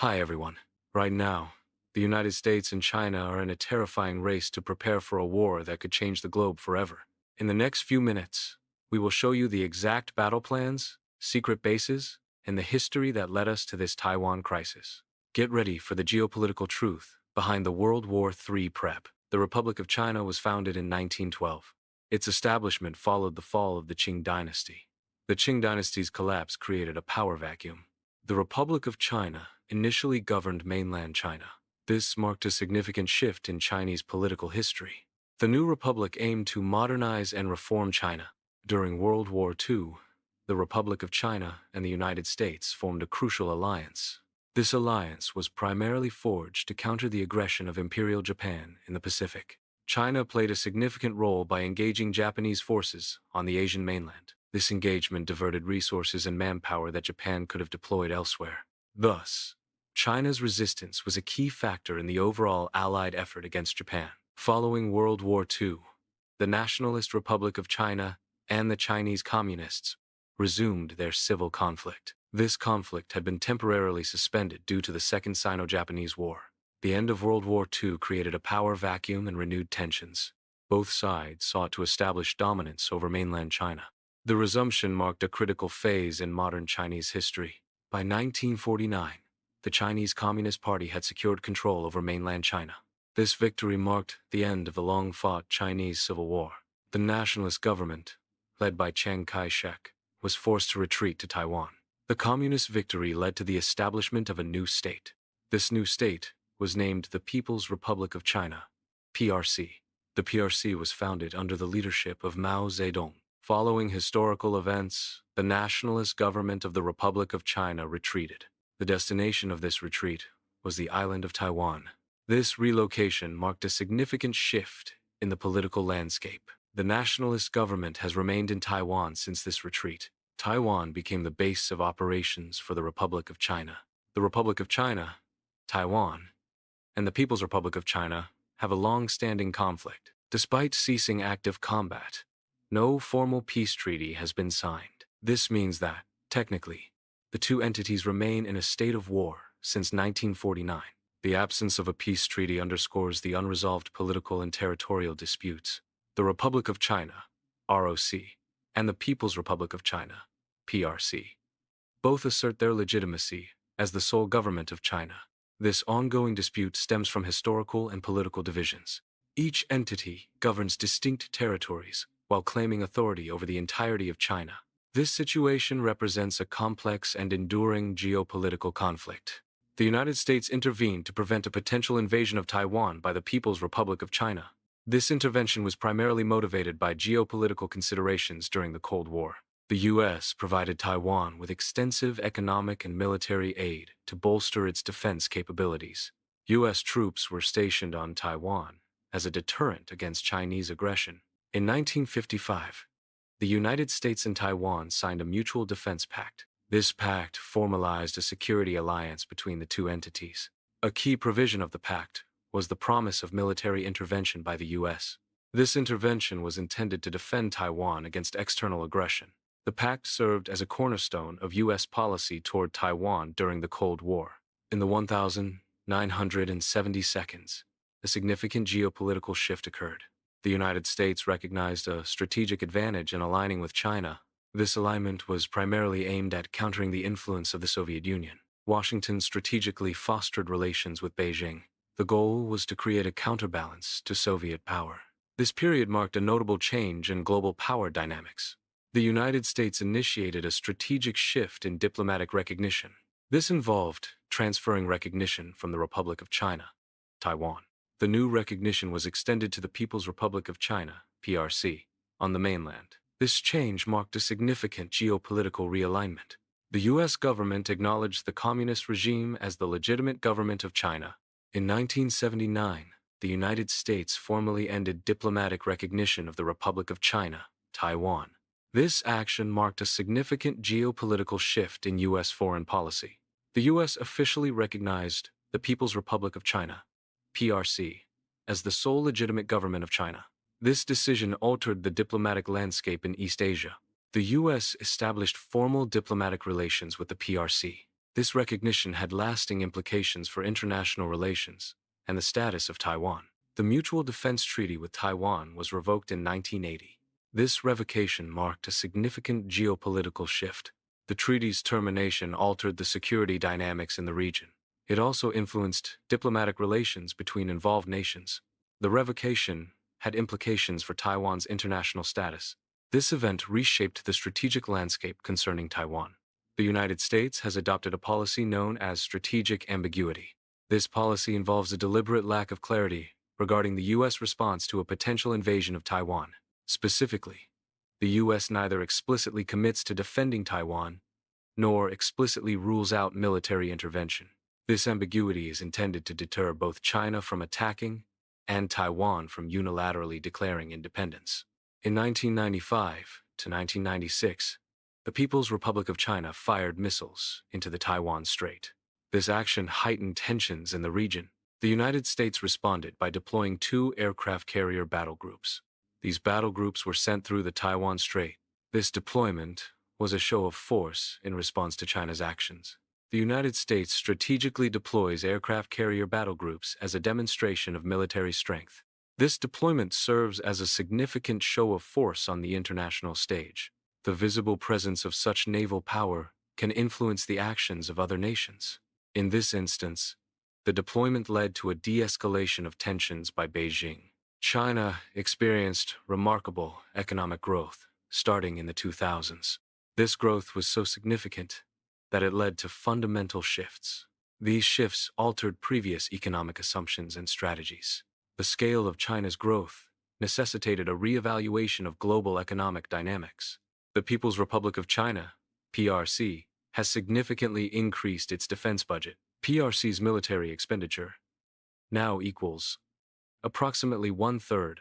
Hi everyone. Right now, the United States and China are in a terrifying race to prepare for a war that could change the globe forever. In the next few minutes, we will show you the exact battle plans, secret bases, and the history that led us to this Taiwan crisis. Get ready for the geopolitical truth behind the World War III prep. The Republic of China was founded in 1912. Its establishment followed the fall of the Qing dynasty. The Qing dynasty's collapse created a power vacuum. The Republic of China initially governed mainland China. This marked a significant shift in Chinese political history. The new republic aimed to modernize and reform China. During World War II, the Republic of China and the United States formed a crucial alliance. This alliance was primarily forged to counter the aggression of Imperial Japan in the Pacific. China played a significant role by engaging Japanese forces on the Asian mainland. This engagement diverted resources and manpower that Japan could have deployed elsewhere. Thus, China's resistance was a key factor in the overall Allied effort against Japan. Following World War II, the Nationalist Republic of China and the Chinese Communists resumed their civil conflict. This conflict had been temporarily suspended due to the Second Sino-Japanese War. The end of World War II created a power vacuum and renewed tensions. Both sides sought to establish dominance over mainland China. The resumption marked a critical phase in modern Chinese history. By 1949, the Chinese Communist Party had secured control over mainland China. This victory marked the end of the long-fought Chinese Civil War. The nationalist government, led by Chiang Kai-shek, was forced to retreat to Taiwan. The communist victory led to the establishment of a new state. This new state was named the People's Republic of China, PRC. The PRC was founded under the leadership of Mao Zedong. Following historical events, the nationalist government of the Republic of China retreated. The destination of this retreat was the island of Taiwan. This relocation marked a significant shift in the political landscape. The nationalist government has remained in Taiwan since this retreat. Taiwan became the base of operations for the Republic of China. The Republic of China, Taiwan, and the People's Republic of China have a long-standing conflict. Despite ceasing active combat, no formal peace treaty has been signed. This means that, technically, the two entities remain in a state of war since 1949. The absence of a peace treaty underscores the unresolved political and territorial disputes. The Republic of China, ROC, and the People's Republic of China, PRC, both assert their legitimacy as the sole government of China. This ongoing dispute stems from historical and political divisions. Each entity governs distinct territories while claiming authority over the entirety of China. This situation represents a complex and enduring geopolitical conflict. The United States intervened to prevent a potential invasion of Taiwan by the People's Republic of China. This intervention was primarily motivated by geopolitical considerations during the Cold War. The U.S. provided Taiwan with extensive economic and military aid to bolster its defense capabilities. U.S. troops were stationed on Taiwan as a deterrent against Chinese aggression. In 1955, the United States and Taiwan signed a mutual defense pact. This pact formalized a security alliance between the two entities. A key provision of the pact was the promise of military intervention by the U.S. This intervention was intended to defend Taiwan against external aggression. The pact served as a cornerstone of U.S. policy toward Taiwan during the Cold War. In the 1970 seconds, a significant geopolitical shift occurred. The United States recognized a strategic advantage in aligning with China. This alignment was primarily aimed at countering the influence of the Soviet Union. Washington strategically fostered relations with Beijing. The goal was to create a counterbalance to Soviet power. This period marked a notable change in global power dynamics. The United States initiated a strategic shift in diplomatic recognition. This involved transferring recognition from the Republic of China, Taiwan. The new recognition was extended to the People's Republic of China, PRC, on the mainland. This change marked a significant geopolitical realignment. The U.S. government acknowledged the communist regime as the legitimate government of China. In 1979, the United States formally ended diplomatic recognition of the Republic of China, Taiwan. This action marked a significant geopolitical shift in U.S. foreign policy. The U.S. officially recognized the People's Republic of China, PRC, as the sole legitimate government of China. This decision altered the diplomatic landscape in East Asia. The U.S. established formal diplomatic relations with the PRC. This recognition had lasting implications for international relations and the status of Taiwan. The Mutual Defense Treaty with Taiwan was revoked in 1980. This revocation marked a significant geopolitical shift. The treaty's termination altered the security dynamics in the region. It also influenced diplomatic relations between involved nations. The revocation had implications for Taiwan's international status. This event reshaped the strategic landscape concerning Taiwan. The United States has adopted a policy known as strategic ambiguity. This policy involves a deliberate lack of clarity regarding the U.S. response to a potential invasion of Taiwan. Specifically, the U.S. neither explicitly commits to defending Taiwan nor explicitly rules out military intervention. This ambiguity is intended to deter both China from attacking and Taiwan from unilaterally declaring independence. In 1995 to 1996, the People's Republic of China fired missiles into the Taiwan Strait. This action heightened tensions in the region. The United States responded by deploying 2 aircraft carrier battle groups. These battle groups were sent through the Taiwan Strait. This deployment was a show of force in response to China's actions. The United States strategically deploys aircraft carrier battle groups as a demonstration of military strength. This deployment serves as a significant show of force on the international stage. The visible presence of such naval power can influence the actions of other nations. In this instance, the deployment led to a de-escalation of tensions by Beijing. China experienced remarkable economic growth starting in the 2000s. This growth was so significant that it led to fundamental shifts. These shifts altered previous economic assumptions and strategies. The scale of China's growth necessitated a re-evaluation of global economic dynamics. The People's Republic of China, PRC, has significantly increased its defense budget. PRC's military expenditure now equals approximately 1/3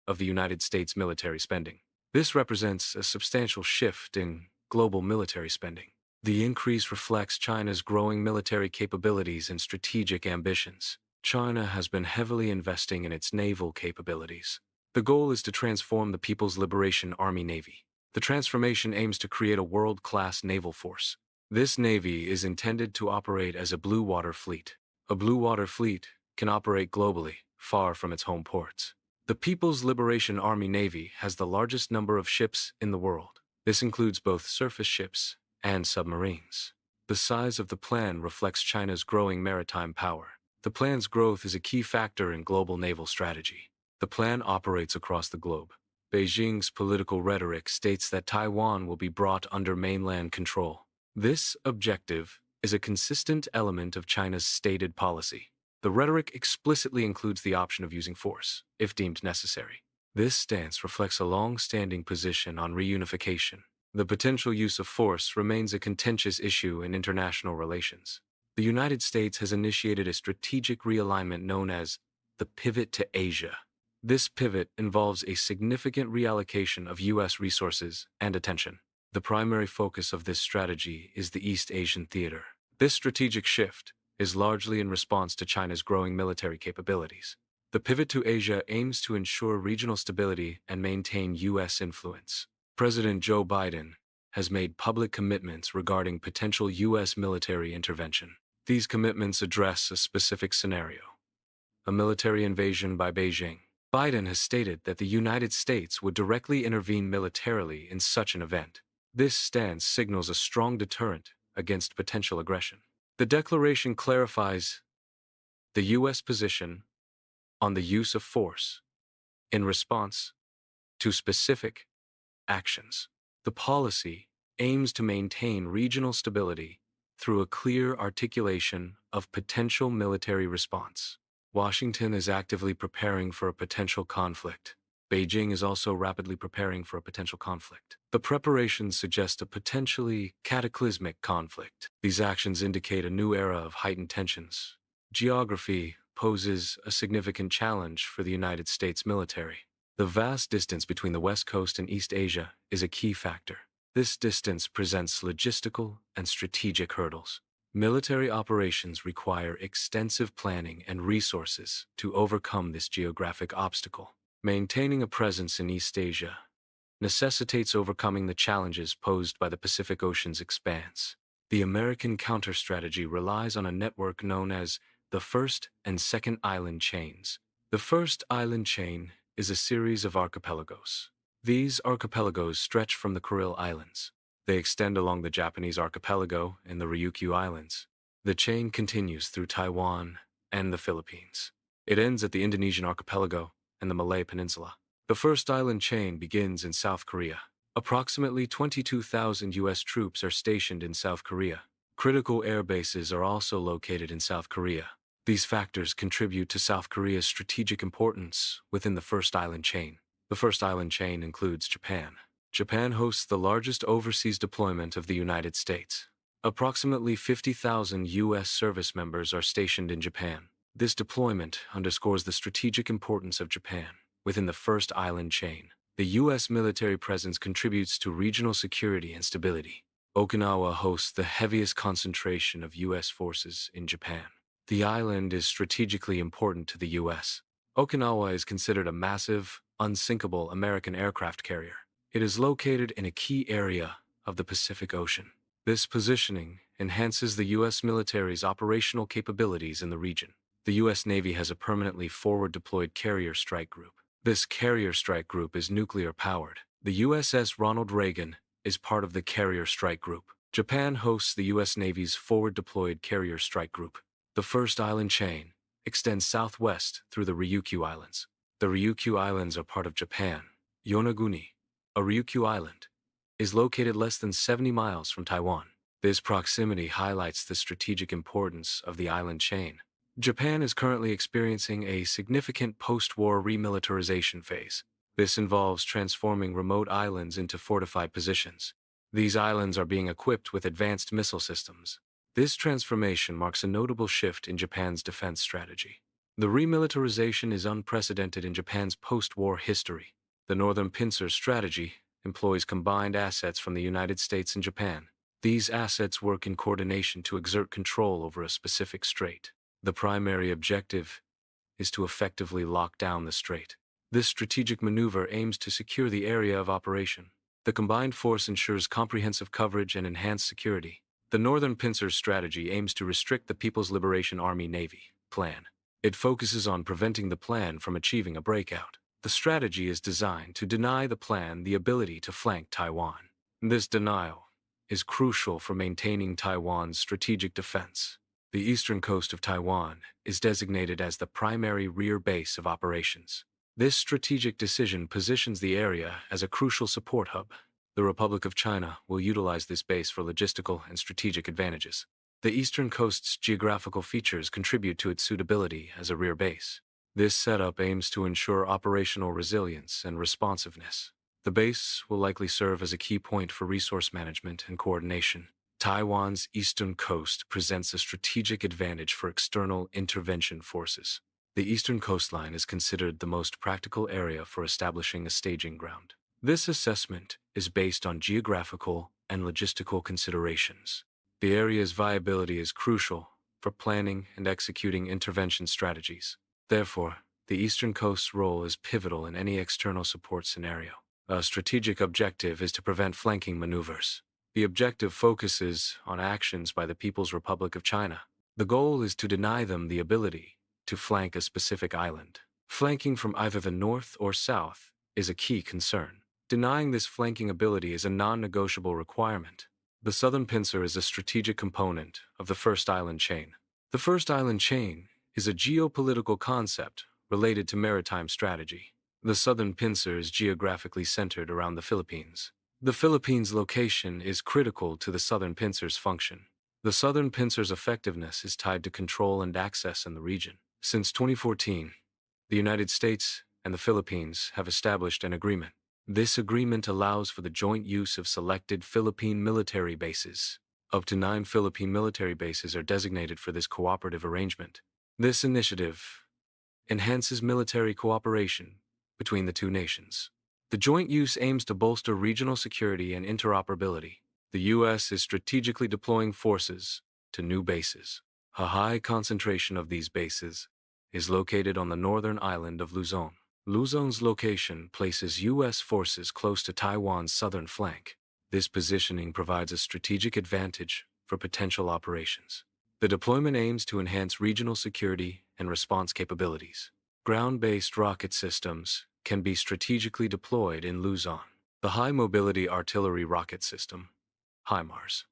of the United States military spending. This represents a substantial shift in global military spending. The increase reflects China's growing military capabilities and strategic ambitions. China has been heavily investing in its naval capabilities. The goal is to transform the People's Liberation Army Navy. The transformation aims to create a world-class naval force. This navy is intended to operate as a blue water fleet. A blue water fleet can operate globally, far from its home ports. The People's Liberation Army Navy has the largest number of ships in the world. This includes both surface ships and submarines. The size of the plan reflects China's growing maritime power. The plan's growth is a key factor in global naval strategy. The plan operates across the globe. Beijing's political rhetoric states that Taiwan will be brought under mainland control. This objective is a consistent element of China's stated policy. The rhetoric explicitly includes the option of using force, if deemed necessary. This stance reflects a long-standing position on reunification. The potential use of force remains a contentious issue in international relations. The United States has initiated a strategic realignment known as the pivot to Asia. This pivot involves a significant reallocation of U.S. resources and attention. The primary focus of this strategy is the East Asian theater. This strategic shift is largely in response to China's growing military capabilities. The pivot to Asia aims to ensure regional stability and maintain U.S. influence. President Joe Biden has made public commitments regarding potential U.S. military intervention. These commitments address a specific scenario: a military invasion by Beijing. Biden has stated that the United States would directly intervene militarily in such an event. This stance signals a strong deterrent against potential aggression. The declaration clarifies the U.S. position on the use of force in response to specific actions. The policy aims to maintain regional stability through a clear articulation of potential military response. Washington is actively preparing for a potential conflict. Beijing is also rapidly preparing for a potential conflict. The preparations suggest a potentially cataclysmic conflict. These actions indicate a new era of heightened tensions. Geography poses a significant challenge for the United States military. The vast distance between the West Coast and East Asia is a key factor. This distance presents logistical and strategic hurdles. Military operations require extensive planning and resources to overcome this geographic obstacle. Maintaining a presence in East Asia necessitates overcoming the challenges posed by the Pacific Ocean's expanse. The American counter-strategy relies on a network known as the first and second island chains. The first island chain is a series of archipelagos. These archipelagos stretch from the Kuril Islands. They extend along the Japanese archipelago and the Ryukyu Islands. The chain continues through Taiwan and the Philippines. It ends at the Indonesian archipelago and the Malay Peninsula. The first island chain begins in South Korea. Approximately 22,000 U.S. troops are stationed in South Korea. Critical air bases are also located in South Korea. These factors contribute to South Korea's strategic importance within the first island chain. The first island chain includes Japan. Japan hosts the largest overseas deployment of the United States. Approximately 50,000 U.S. service members are stationed in Japan. This deployment underscores the strategic importance of Japan within the first island chain. The U.S. military presence contributes to regional security and stability. Okinawa hosts the heaviest concentration of U.S. forces in Japan. The island is strategically important to the U.S. Okinawa is considered a massive, unsinkable American aircraft carrier. It is located in a key area of the Pacific Ocean. This positioning enhances the U.S. military's operational capabilities in the region. The U.S. Navy has a permanently forward-deployed carrier strike group. This carrier strike group is nuclear-powered. The USS Ronald Reagan is part of the carrier strike group. Japan hosts the U.S. Navy's forward-deployed carrier strike group. The first island chain extends southwest through the Ryukyu Islands. The Ryukyu Islands are part of Japan. Yonaguni, a Ryukyu island, is located less than 70 miles from Taiwan. This proximity highlights the strategic importance of the island chain. Japan is currently experiencing a significant post-war remilitarization phase. This involves transforming remote islands into fortified positions. These islands are being equipped with advanced missile systems. This transformation marks a notable shift in Japan's defense strategy. The remilitarization is unprecedented in Japan's post-war history. The Northern Pincer strategy employs combined assets from the United States and Japan. These assets work in coordination to exert control over a specific strait. The primary objective is to effectively lock down the strait. This strategic maneuver aims to secure the area of operation. The combined force ensures comprehensive coverage and enhanced security. The Northern Pincer strategy aims to restrict the People's Liberation Army Navy plan. It focuses on preventing the plan from achieving a breakout. The strategy is designed to deny the plan the ability to flank Taiwan. This denial is crucial for maintaining Taiwan's strategic defense. The eastern coast of Taiwan is designated as the primary rear base of operations. This strategic decision positions the area as a crucial support hub. The Republic of China will utilize this base for logistical and strategic advantages. The eastern coast's geographical features contribute to its suitability as a rear base. This setup aims to ensure operational resilience and responsiveness. The base will likely serve as a key point for resource management and coordination. Taiwan's eastern coast presents a strategic advantage for external intervention forces. The eastern coastline is considered the most practical area for establishing a staging ground. This assessment is based on geographical and logistical considerations. The area's viability is crucial for planning and executing intervention strategies. Therefore, the eastern coast's role is pivotal in any external support scenario. A strategic objective is to prevent flanking maneuvers. The objective focuses on actions by the People's Republic of China. The goal is to deny them the ability to flank a specific island. Flanking from either the north or south is a key concern. Denying this flanking ability is a non-negotiable requirement. The Southern Pincer is a strategic component of the first island chain. The first island chain is a geopolitical concept related to maritime strategy. The Southern Pincer is geographically centered around the Philippines. The Philippines' location is critical to the Southern Pincer's function. The Southern Pincer's effectiveness is tied to control and access in the region. Since 2014, the United States and the Philippines have established an agreement. This agreement allows for the joint use of selected Philippine military bases. Up to 9 Philippine military bases are designated for this cooperative arrangement. This initiative enhances military cooperation between the two nations. The joint use aims to bolster regional security and interoperability. The U.S. is strategically deploying forces to new bases. A high concentration of these bases is located on the northern island of Luzon. Luzon's location places U.S. forces close to Taiwan's southern flank. This positioning provides a strategic advantage for potential operations. The deployment aims to enhance regional security and response capabilities. Ground-based rocket systems can be strategically deployed in Luzon. The High Mobility Artillery Rocket System, HIMARS,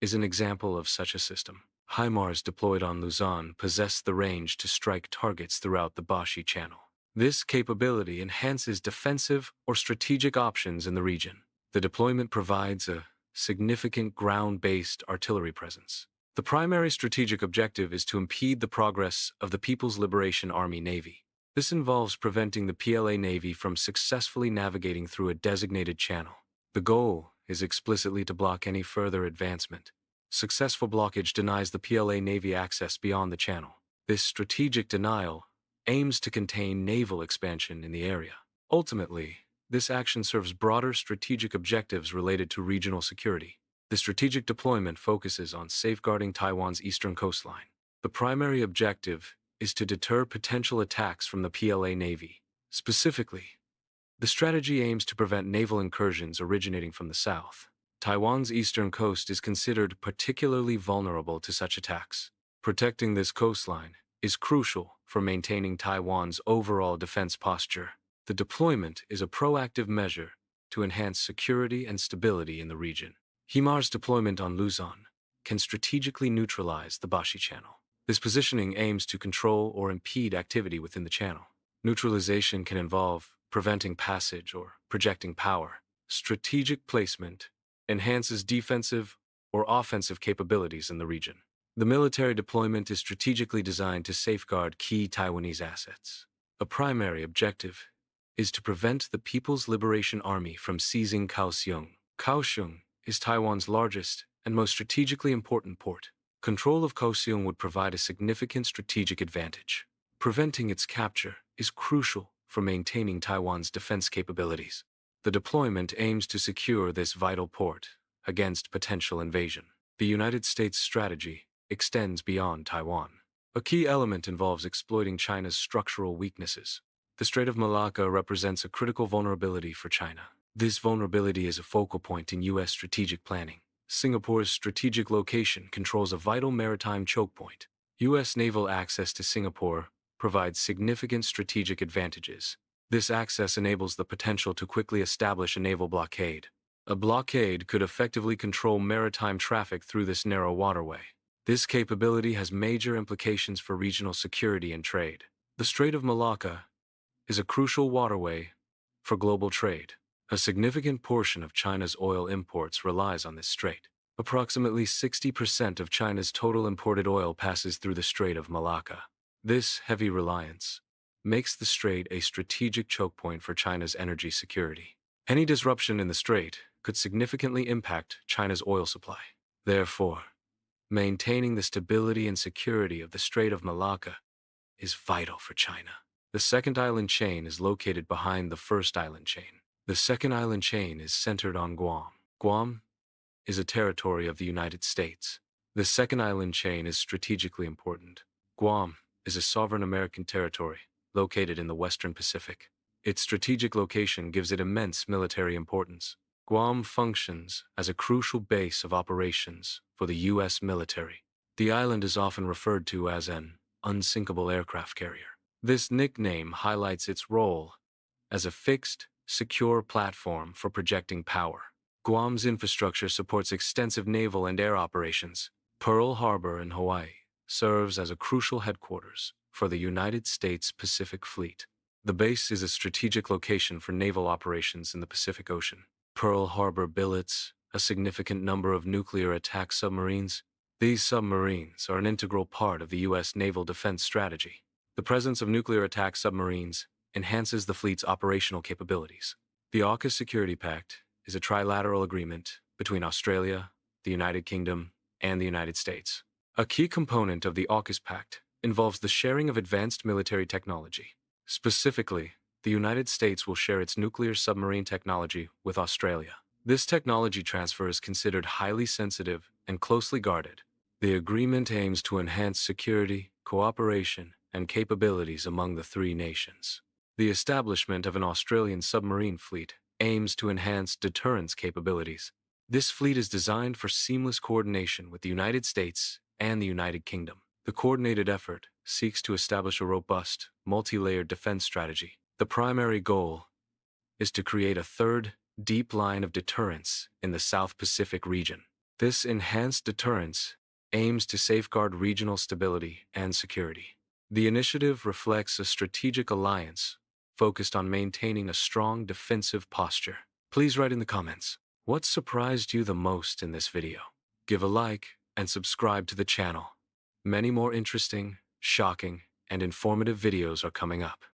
is an example of such a system. HIMARS deployed on Luzon possess the range to strike targets throughout the Bashi Channel. This capability enhances defensive or strategic options in the region. The deployment provides a significant ground-based artillery presence. The primary strategic objective is to impede the progress of the People's Liberation Army Navy. This involves preventing the PLA Navy from successfully navigating through a designated channel. The goal is explicitly to block any further advancement. Successful blockage denies the PLA Navy access beyond the channel. This strategic denial aims to contain naval expansion in the area. Ultimately, this action serves broader strategic objectives related to regional security. The strategic deployment focuses on safeguarding Taiwan's eastern coastline. The primary objective is to deter potential attacks from the PLA Navy. Specifically, the strategy aims to prevent naval incursions originating from the south. Taiwan's eastern coast is considered particularly vulnerable to such attacks. Protecting this coastline is crucial for maintaining Taiwan's overall defense posture. The deployment is a proactive measure to enhance security and stability in the region. HIMARS deployment on Luzon can strategically neutralize the Bashi Channel. This positioning aims to control or impede activity within the channel. Neutralization can involve preventing passage or projecting power. Strategic placement enhances defensive or offensive capabilities in the region. The military deployment is strategically designed to safeguard key Taiwanese assets. A primary objective is to prevent the People's Liberation Army from seizing Kaohsiung. Kaohsiung is Taiwan's largest and most strategically important port. Control of Kaohsiung would provide a significant strategic advantage. Preventing its capture is crucial for maintaining Taiwan's defense capabilities. The deployment aims to secure this vital port against potential invasion. The United States strategy extends beyond Taiwan. A key element involves exploiting China's structural weaknesses. The Strait of Malacca represents a critical vulnerability for China. This vulnerability is a focal point in U.S. strategic planning. Singapore's strategic location controls a vital maritime choke point. U.S. naval access to Singapore provides significant strategic advantages. This access enables the potential to quickly establish a naval blockade. A blockade could effectively control maritime traffic through this narrow waterway. This capability has major implications for regional security and trade. The Strait of Malacca is a crucial waterway for global trade. A significant portion of China's oil imports relies on this strait. Approximately 60% of China's total imported oil passes through the Strait of Malacca. This heavy reliance makes the strait a strategic choke point for China's energy security. Any disruption in the strait could significantly impact China's oil supply. Therefore, maintaining the stability and security of the Strait of Malacca is vital for China. The second island chain is located behind the first island chain. The second island chain is centered on Guam. Guam is a territory of the United States. The second island chain is strategically important. Guam is a sovereign American territory located in the Western Pacific. Its strategic location gives it immense military importance. Guam functions as a crucial base of operations for the U.S. military. The island is often referred to as an unsinkable aircraft carrier. This nickname highlights its role as a fixed, secure platform for projecting power. Guam's infrastructure supports extensive naval and air operations. Pearl Harbor in Hawaii serves as a crucial headquarters for the United States Pacific Fleet. The base is a strategic location for naval operations in the Pacific Ocean. Pearl Harbor billets a significant number of nuclear attack submarines. These submarines are an integral part of the U.S. naval defense strategy. The presence of nuclear attack submarines enhances the fleet's operational capabilities. The AUKUS Security Pact is a trilateral agreement between Australia, the United Kingdom, and the United States. A key component of the AUKUS Pact involves the sharing of advanced military technology. Specifically, the United States will share its nuclear submarine technology with Australia. This technology transfer is considered highly sensitive and closely guarded. The agreement aims to enhance security, cooperation, and capabilities among the three nations. The establishment of an Australian submarine fleet aims to enhance deterrence capabilities. This fleet is designed for seamless coordination with the United States and the United Kingdom. The coordinated effort seeks to establish a robust, multi-layered defense strategy. The primary goal is to create a third, deep line of deterrence in the South Pacific region. This enhanced deterrence aims to safeguard regional stability and security. The initiative reflects a strategic alliance focused on maintaining a strong defensive posture. Please write in the comments, what surprised you the most in this video? Give a like and subscribe to the channel. Many more interesting, shocking, and informative videos are coming up.